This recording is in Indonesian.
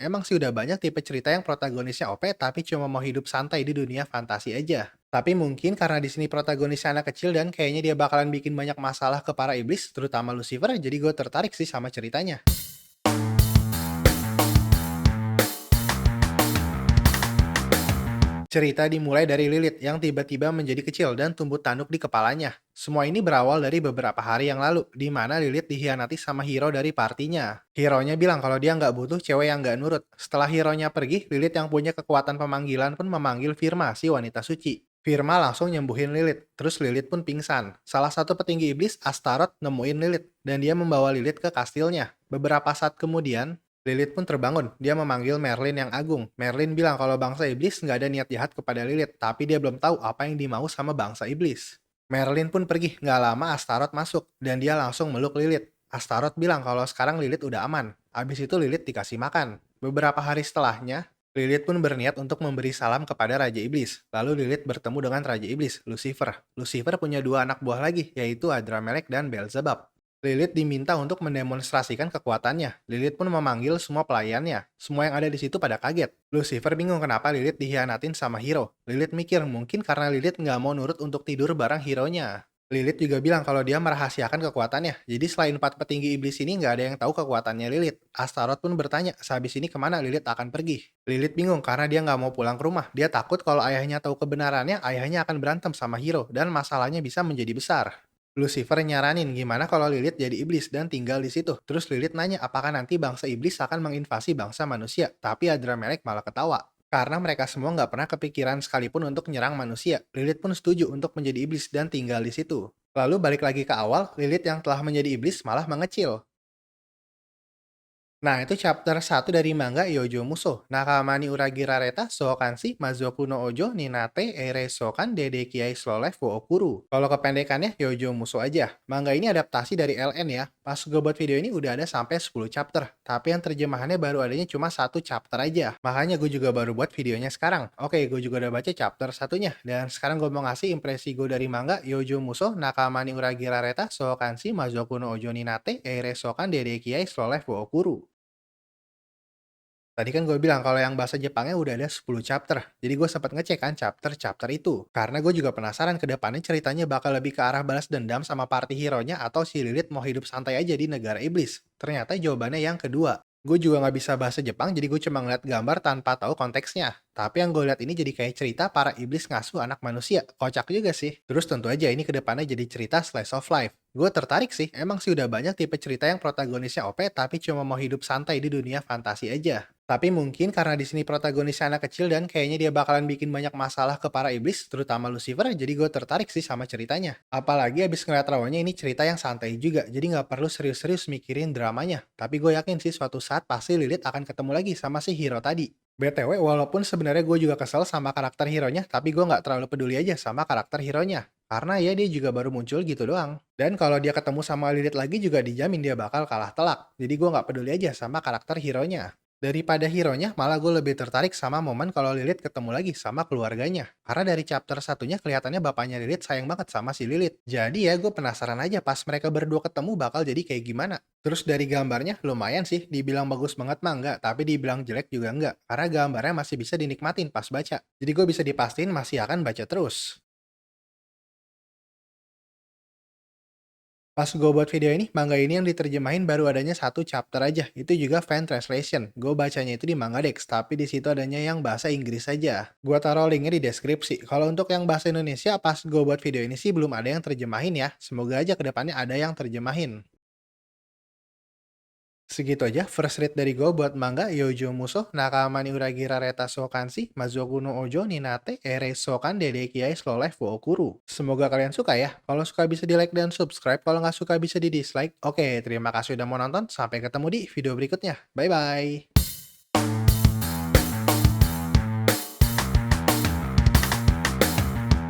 emang sih udah banyak tipe cerita yang protagonisnya OP tapi cuma mau hidup santai di dunia fantasi aja. Tapi mungkin karena di sini protagonisnya anak kecil dan kayaknya dia bakalan bikin banyak masalah ke para iblis, terutama Lucifer, jadi gue tertarik sih sama ceritanya. Cerita dimulai dari Lilith yang tiba-tiba menjadi kecil dan tumbuh tanduk di kepalanya. Semua ini berawal dari beberapa hari yang lalu, di mana Lilith dikhianati sama hero dari partinya. Hero-nya bilang kalau dia nggak butuh cewek yang nggak nurut. Setelah hero-nya pergi, Lilith yang punya kekuatan pemanggilan pun memanggil Firma, si wanita suci. Firma langsung nyembuhin Lilith, terus Lilith pun pingsan. Salah satu petinggi iblis, Astaroth, nemuin Lilith, dan dia membawa Lilith ke kastilnya. Beberapa saat kemudian, Lilith pun terbangun. Dia memanggil Merlin yang agung. Merlin bilang kalau bangsa iblis nggak ada niat jahat kepada Lilith, tapi dia belum tahu apa yang dimau sama bangsa iblis. Merlin pun pergi. Nggak lama Astaroth masuk, dan dia langsung meluk Lilith. Astaroth bilang kalau sekarang Lilith udah aman. Abis itu Lilith dikasih makan. Beberapa hari setelahnya, Lilith pun berniat untuk memberi salam kepada Raja Iblis. Lalu Lilith bertemu dengan Raja Iblis, Lucifer. Lucifer punya dua anak buah lagi, yaitu Adramelech dan Beelzebub. Lilith diminta untuk mendemonstrasikan kekuatannya. Lilith pun memanggil semua pelayannya. Semua yang ada di situ pada kaget. Lucifer bingung kenapa Lilith dikhianatin sama hero. Lilith mikir mungkin karena Lilith nggak mau nurut untuk tidur bareng hero-nya. Lilith juga bilang kalau dia merahasiakan kekuatannya. Jadi selain empat petinggi iblis ini nggak ada yang tahu kekuatannya Lilith. Astaroth pun bertanya, sehabis ini kemana Lilith akan pergi? Lilith bingung karena dia nggak mau pulang ke rumah. Dia takut kalau ayahnya tahu kebenarannya, ayahnya akan berantem sama hero dan masalahnya bisa menjadi besar. Lucifer nyaranin gimana kalau Lilith jadi iblis dan tinggal di situ. Terus Lilith nanya apakah nanti bangsa iblis akan menginvasi bangsa manusia. Tapi Adramelech malah ketawa. Karena mereka semua nggak pernah kepikiran sekalipun untuk nyerang manusia. Lilith pun setuju untuk menjadi iblis dan tinggal di situ. Lalu balik lagi ke awal, Lilith yang telah menjadi iblis malah mengecil. Nah, itu chapter 1 dari manga Yojo Muso. Nakamani Uragi Rareta Shoukanshi Mazoku no Ojo Ninate Ere Shoukan Dede Kiai Slow Life wo Okuru. Kalau kependekannya Yojo Muso aja. Manga ini adaptasi dari LN ya. Pas gue buat video ini udah ada sampai 10 chapter. Tapi yang terjemahannya baru adanya cuma satu chapter aja. Makanya gue juga baru buat videonya sekarang. Oke, gue juga udah baca chapter satunya. Dan sekarang gue mau ngasih impresi gue dari manga Yojo Muso Nakamani Uragi Rareta Shoukanshi Mazoku no Ojo Ninate Ere Shoukan Dede Kiai Slow Life wo Okuru. Tadi kan gue bilang kalau yang bahasa Jepangnya udah ada 10 chapter. Jadi gue sempat ngecek kan chapter-chapter itu. Karena gue juga penasaran ke depannya ceritanya bakal lebih ke arah balas dendam sama party hero-nya atau si Lilith mau hidup santai aja di negara iblis. Ternyata jawabannya yang kedua. Gue juga nggak bisa bahasa Jepang, jadi gue cuma ngeliat gambar tanpa tahu konteksnya. Tapi yang gue lihat ini jadi kayak cerita para iblis ngasuh anak manusia. Kocak juga sih. Terus tentu aja ini ke depannya jadi cerita slice of life. Gue tertarik sih, emang sih udah banyak tipe cerita yang protagonisnya OP tapi cuma mau hidup santai di dunia fantasi aja. Tapi mungkin karena di sini protagonisnya anak kecil dan kayaknya dia bakalan bikin banyak masalah ke para iblis, terutama Lucifer, jadi gue tertarik sih sama ceritanya. Apalagi abis ngeliat rawannya ini cerita yang santai juga, jadi nggak perlu serius-serius mikirin dramanya. Tapi gue yakin sih suatu saat pasti Lilith akan ketemu lagi sama si hero tadi. BTW, walaupun sebenarnya gue juga kesel sama karakter hero-nya, tapi gue nggak terlalu peduli aja sama karakter hero-nya. Karena ya dia juga baru muncul gitu doang. Dan kalau dia ketemu sama Lilith lagi juga dijamin dia bakal kalah telak. Jadi gue nggak peduli aja sama karakter hero-nya. Daripada hero-nya, malah gue lebih tertarik sama momen kalau Lilith ketemu lagi sama keluarganya. Karena dari chapter satunya kelihatannya bapaknya Lilith sayang banget sama si Lilith. Jadi ya gue penasaran aja pas mereka berdua ketemu bakal jadi kayak gimana. Terus dari gambarnya lumayan sih, dibilang bagus banget mah enggak, tapi dibilang jelek juga enggak. Karena gambarnya masih bisa dinikmatin pas baca. Jadi gue bisa dipastiin masih akan baca terus. Pas gue buat video ini, manga ini yang diterjemahin baru adanya satu chapter aja. Itu juga fan translation. Gue bacanya itu di Mangadex, tapi di situ adanya yang bahasa Inggris saja. Gue taruh linknya di deskripsi. Kalau untuk yang bahasa Indonesia, pas gue buat video ini sih belum ada yang terjemahin ya. Semoga aja kedepannya ada yang terjemahin. Segitu aja first read dari gue buat manga Yojo Muso Nakama ni Uragi Rareta Shoukanshi Mazoku no Ojo Ninate Ere Shoukan Dede Kiai Slow Life wo Okuru. Semoga kalian suka ya. Kalau suka bisa di like dan subscribe. Kalau nggak suka bisa di dislike. Oke, terima kasih udah mau nonton. Sampai ketemu di video berikutnya. Bye bye.